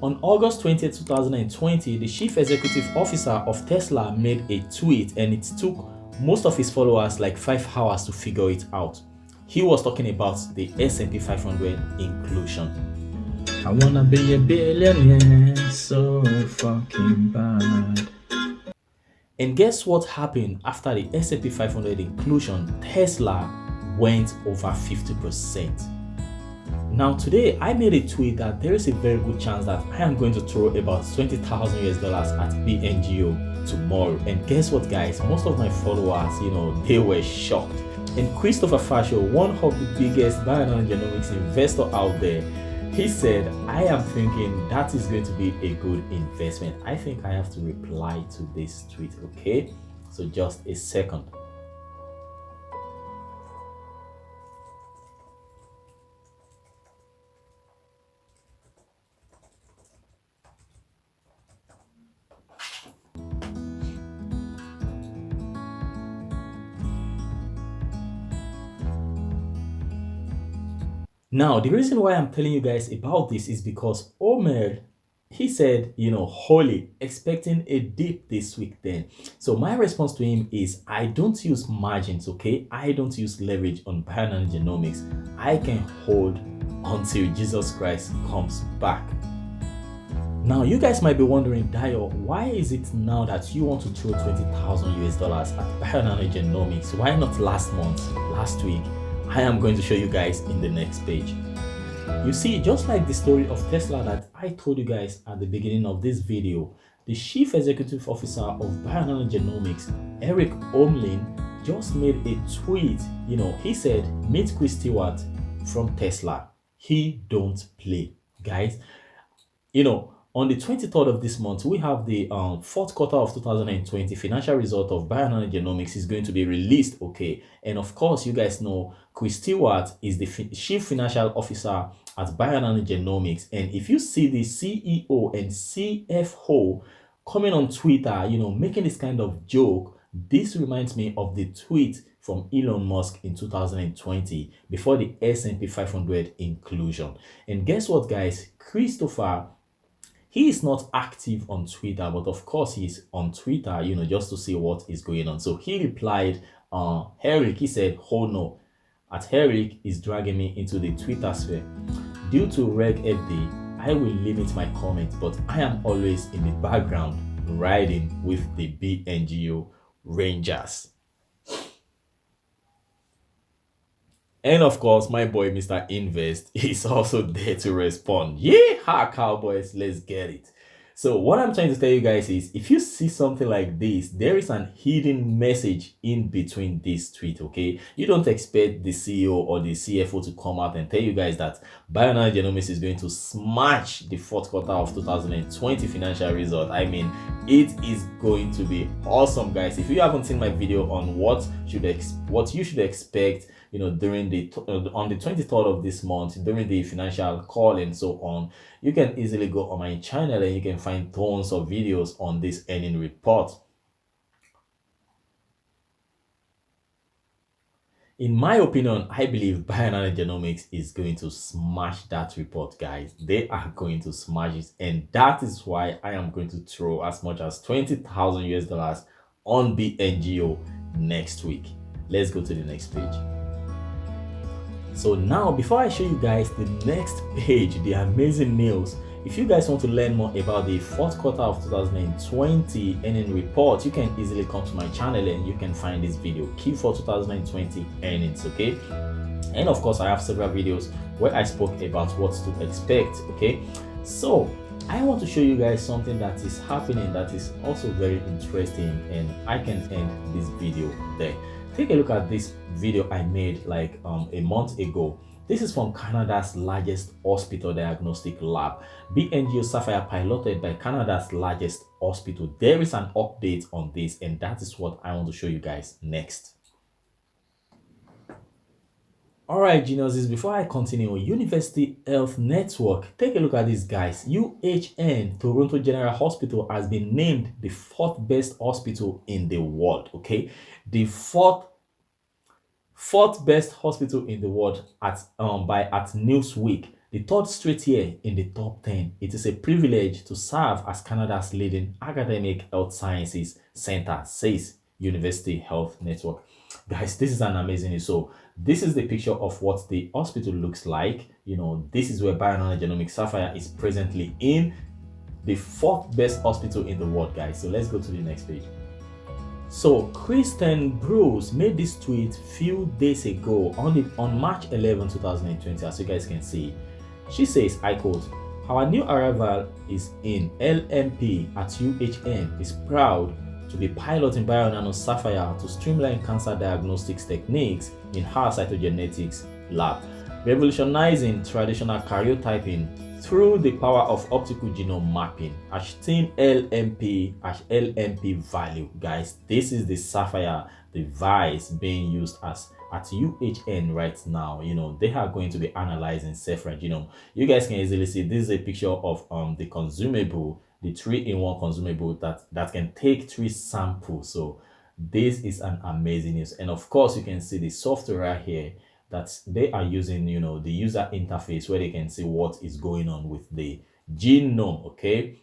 On August 20th, 2020, the chief executive officer of Tesla made a tweet, and it took most of his followers like 5 hours to figure it out. He was talking about the S&P 500 inclusion. I wanna be a billionaire so fucking bad. And guess what happened after the S&P 500 inclusion? Tesla went over 50%. Now today I made a tweet that there is a very good chance that I am going to throw about 20,000 US dollars at BNGO tomorrow. And guess what, guys? Most of my followers, they were shocked. And Christopher Fascio, one of the biggest Bionano Genomics investor out there, he said, I am thinking that is going to be a good investment. I think I have to reply to this tweet, okay? So just a second. Now, the reason why I'm telling you guys about this is because Omer, he said, holy, expecting a dip this week then. So my response to him is, I don't use margins, okay? I don't use leverage on Bionano Genomics. I can hold until Jesus Christ comes back. Now, you guys might be wondering, Dio, why is it now that you want to throw 20,000 US dollars at Bionano Genomics? Why not last month, last week? I am going to show you guys in the next page. You see, just like the story of Tesla that I told you guys at the beginning of this video, the chief executive officer of Bionano Genomics, Erik Holmlin, just made a tweet. He said, meet Chris Stewart from Tesla. He don't play, guys. On the 23rd of this month, we have the fourth quarter of 2020 financial result of Bionano Genomics is going to be released, okay? And of course, you guys know Chris Stewart is the chief financial officer at Bionano Genomics. And if you see the CEO and CFO coming on Twitter, making this kind of joke, this reminds me of the tweet from Elon Musk in 2020 before the S&P 500 inclusion. And guess what, guys? Christopher, he is not active on Twitter, but of course he's on Twitter, just to see what is going on. So he replied, Erik, he said, oh no, at Erik is dragging me into the Twitter sphere. Due to Reg FD, I will limit my comments, but I am always in the background riding with the BNGO Rangers. And of course, my boy, Mr. Invest, is also there to respond. Yeah, Cowboys, let's get it. So what I'm trying to tell you guys is, if you see something like this, there is an hidden message in between this tweet, okay? You don't expect the CEO or the CFO to come out and tell you guys that Bionano Genomics is going to smash the fourth quarter of 2020 financial result. I mean, it is going to be awesome, guys. If you haven't seen my video on what you should expect, during the on the 23rd of this month, during the financial call and so on, you can easily go on my channel and you can find tons of videos on this earning report. In my opinion, I believe Bionano Genomics is going to smash that report, guys. They are going to smash it, and that is why I am going to throw as much as 20,000 US dollars on BNGO next week. Let's go to the next page. So now, before I show you guys the next page, the amazing news, if you guys want to learn more about the fourth quarter of 2020 earning report, you can easily come to my channel and you can find this video, Q4 2020 earnings, okay? And of course, I have several videos where I spoke about what to expect, okay? So I want to show you guys something that is happening that is also very interesting, and I can end this video there. Take a look at this video I made like a month ago. This is from Canada's largest hospital diagnostic lab, BNGO Saphyr, piloted by Canada's largest hospital. There is an update on this, and that is what I want to show you guys next. All right, geniuses, before I continue, University Health Network, take a look at this, guys. UHN, Toronto General Hospital, has been named the 4th best hospital in the world, okay? The fourth best hospital in the world at Newsweek. The third straight year in the top 10. It is a privilege to serve as Canada's leading academic health sciences center, says University Health Network. Guys, this is an amazing news. So this is the picture of what the hospital looks like. This is where Bionano Genomics Saphyr is presently in, the fourth best hospital in the world, guys. So let's go to the next page. So Kristen Bruce made this tweet few days ago on March 11, 2020, as you guys can see. She says, I quote, "Our new arrival is in LMP at UHN is proud to be piloting Bionano Saphyr to streamline cancer diagnostics techniques in her cytogenetics lab, revolutionizing traditional karyotyping through the power of optical genome mapping. # LMP # LMP value." Guys, this is the Saphyr device being used at UHN right now. They are going to be analyzing Saphyr genome. You guys can easily see this is a picture of the consumable, the 3-in-1 consumable that can take 3 samples. So this is an amazing news. And of course, you can see the software right here that they are using, the user interface, where they can see what is going on with the genome. Okay.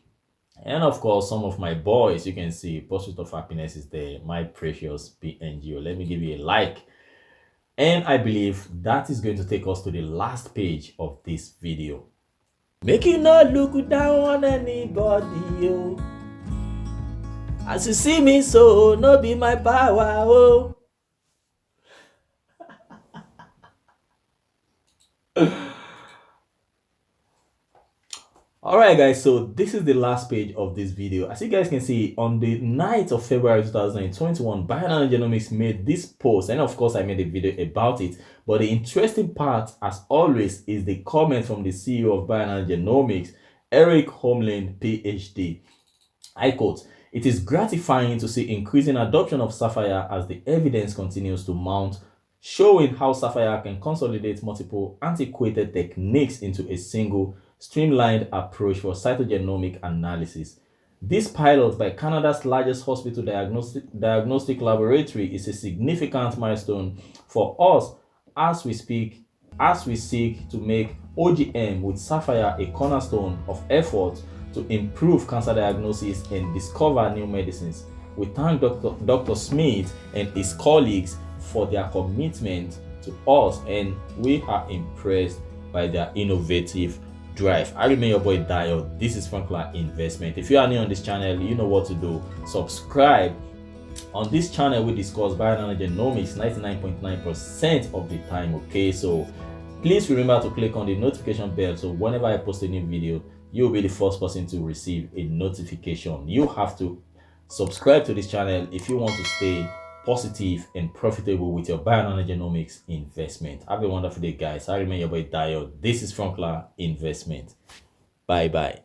And of course, some of my boys, you can see Pursuit of Happiness is there, my precious BNGO. Let me give you a like. And I believe that is going to take us to the last page of this video. Make you not look down on anybody, yo. As you see me, so no be my power, oh. Alright guys, so this is the last page of this video. As you guys can see, on the 9th of February 2021, Bionano Genomics made this post, and of course I made a video about it. But the interesting part, as always, is the comment from the CEO of Bionano Genomics, Erik Holmlin, PhD. I quote, "It is gratifying to see increasing adoption of Saphyr as the evidence continues to mount, showing how Saphyr can consolidate multiple antiquated techniques into a single streamlined approach for cytogenomic analysis. This pilot by Canada's largest hospital diagnostic laboratory is a significant milestone for us as we seek to make OGM with Saphyr a cornerstone of effort to improve cancer diagnosis and discover new medicines. We thank Dr. Smith and his colleagues for their commitment to us, and we are impressed by their innovative drive." I remain your boy Dio. This is Franklin Investment. If you are new on this channel, you know what to do. Subscribe. On this channel, we discuss Bionano Genomics 99.9% of the time. Okay, so please remember to click on the notification bell, so whenever I post a new video, you'll be the first person to receive a notification. You have to subscribe to this channel if you want to stay positive and profitable with your Bionano Genomics investment. Have a wonderful day, guys. I remain your boy Dio. This is Franklin Investment. Bye bye.